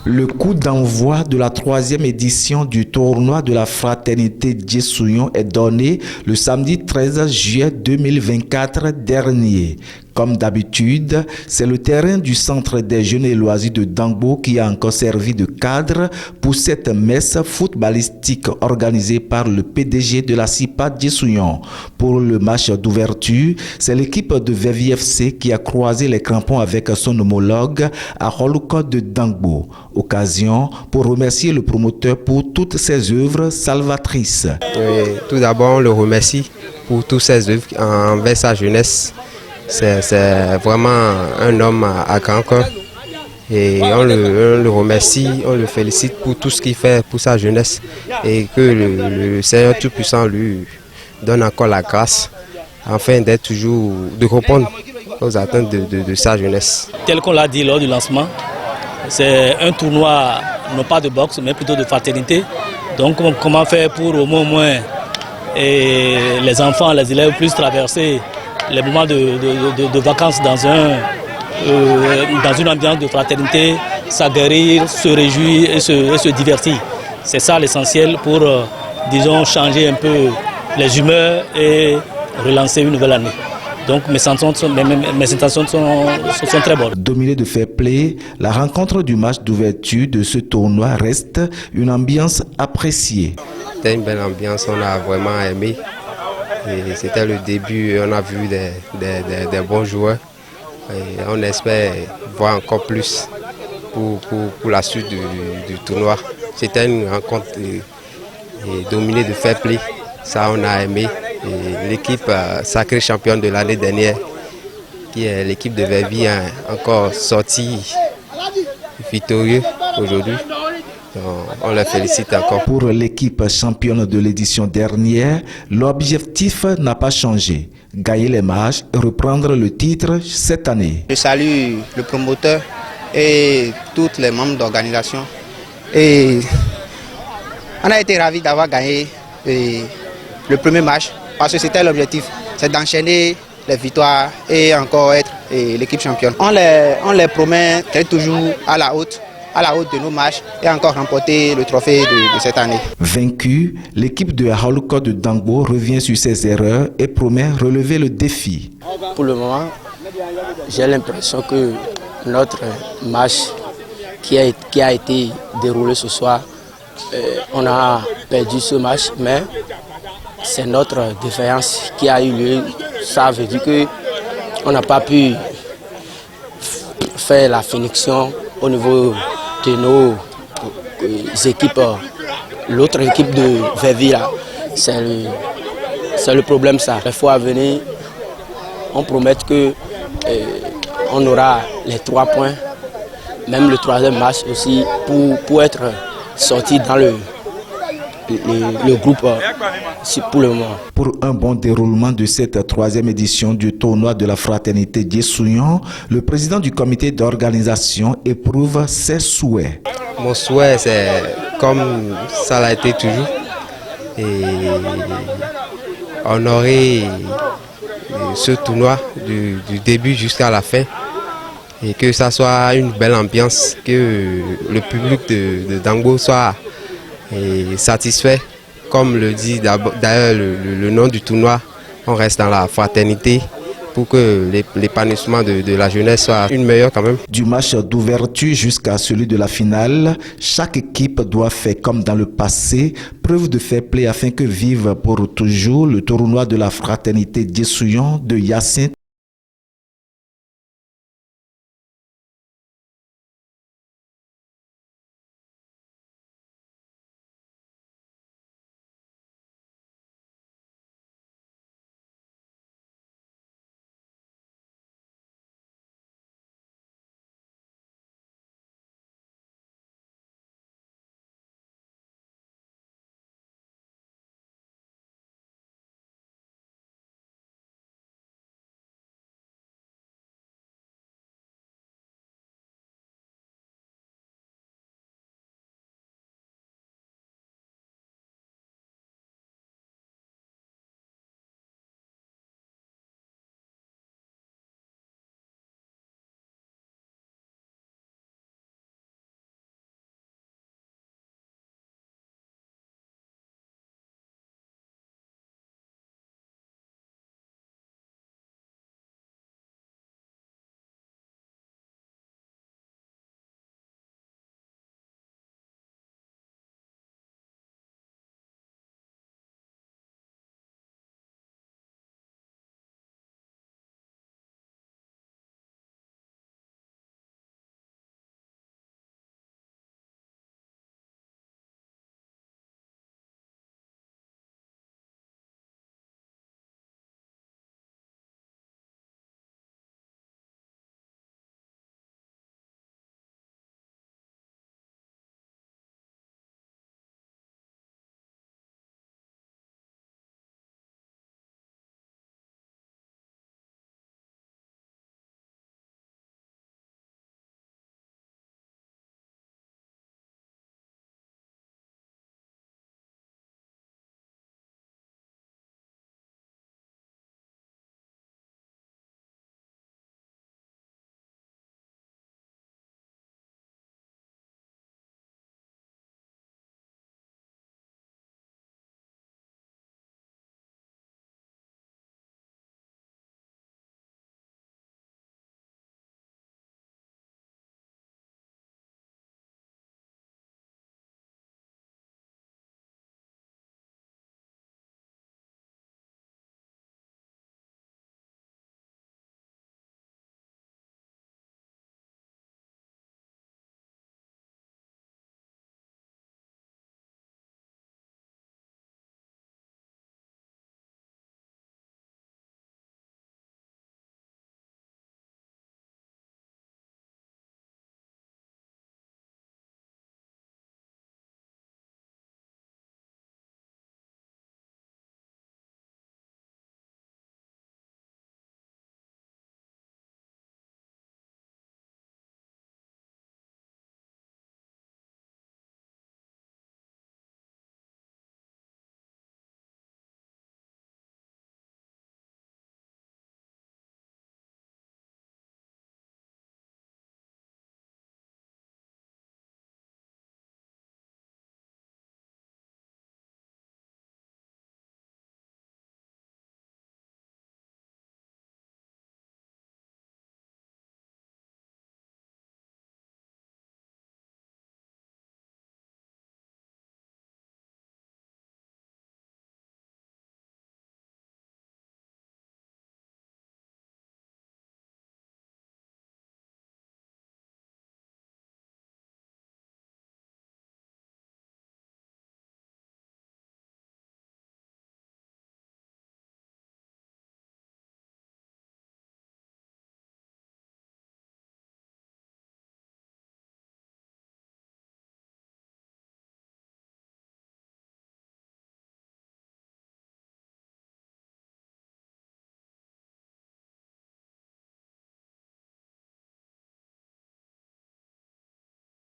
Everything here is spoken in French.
Le coup d'envoi de la 3e édition du tournoi de la fraternité Djessouillon est donné le samedi 13 juillet 2024 dernier. Comme d'habitude, c'est le terrain du Centre des jeunes et loisirs de Dangbo qui a encore servi de cadre pour cette messe footballistique organisée par le PDG de la CIPA Djessouillon. Pour le match d'ouverture, c'est l'équipe de VVFC qui a croisé les crampons avec son homologue à Holuko de Dangbo. Occasion pour remercier le promoteur pour toutes ses œuvres salvatrices. Tout d'abord, on le remercie pour toutes ses œuvres envers sa jeunesse. C'est vraiment un homme à grand cœur et on le remercie, on le félicite pour tout ce qu'il fait pour sa jeunesse et que le Seigneur Tout-Puissant lui donne encore la grâce afin d'être toujours, de répondre aux attentes de sa jeunesse. Tel qu'on l'a dit lors du lancement, c'est un tournoi non pas de boxe mais plutôt de fraternité. Donc comment faire pour au moins les enfants, les élèves puissent traverser les moments de vacances dans une ambiance de fraternité, s'aguerrir, se réjouir et se divertir. C'est ça l'essentiel pour, disons, changer un peu les humeurs et relancer une nouvelle année. Donc mes intentions sont très bonnes. Dominé de fair play, la rencontre du match d'ouverture de ce tournoi reste une ambiance appréciée. C'était une belle ambiance, on a vraiment aimé. C'était le début, on a vu des bons joueurs et on espère voir encore plus pour la suite du tournoi. C'était une rencontre dominée de fair play, ça on a aimé. L'équipe sacrée championne de l'année dernière, qui est l'équipe de Vervi, a encore sorti victorieux aujourd'hui. On les félicite encore. Pour l'équipe championne de l'édition dernière, l'objectif n'a pas changé. Gagner les matchs et reprendre le titre cette année. Je salue le promoteur et tous les membres d'organisation. Et on a été ravis d'avoir gagné le premier match parce que c'était l'objectif, c'est d'enchaîner les victoires et encore être l'équipe championne. On les promet d'être toujours à la hauteur de nos matchs et encore remporter le trophée de cette année. Vaincu, l'équipe de Holuko de Dangbo revient sur ses erreurs et promet relever le défi. Pour le moment, j'ai l'impression que notre match qui a été déroulé ce soir, on a perdu ce match, mais c'est notre défaillance qui a eu lieu. Ça veut dire qu'on n'a pas pu faire la finition au niveau de nos équipes. L'autre équipe de Vervi, c'est le problème ça. Les fois à venir, on promet qu'on aura les 3 points, même le 3e match aussi, pour être sorti dans le groupe pour le moment. Pour un bon déroulement de cette 3e édition du tournoi de la fraternité Djessouillon, le président du comité d'organisation éprouve ses souhaits. Mon souhait, c'est comme ça l'a été toujours, et honorer ce tournoi du début jusqu'à la fin et que ça soit une belle ambiance, que le public de Dangbo soit satisfait. Comme le dit d'ailleurs le nom du tournoi, on reste dans la fraternité pour que l'épanouissement de la jeunesse soit une meilleure quand même. Du match d'ouverture jusqu'à celui de la finale, chaque équipe doit faire comme dans le passé, preuve de fair play afin que vive pour toujours le tournoi de la fraternité Djessouillon de Hyacinthe.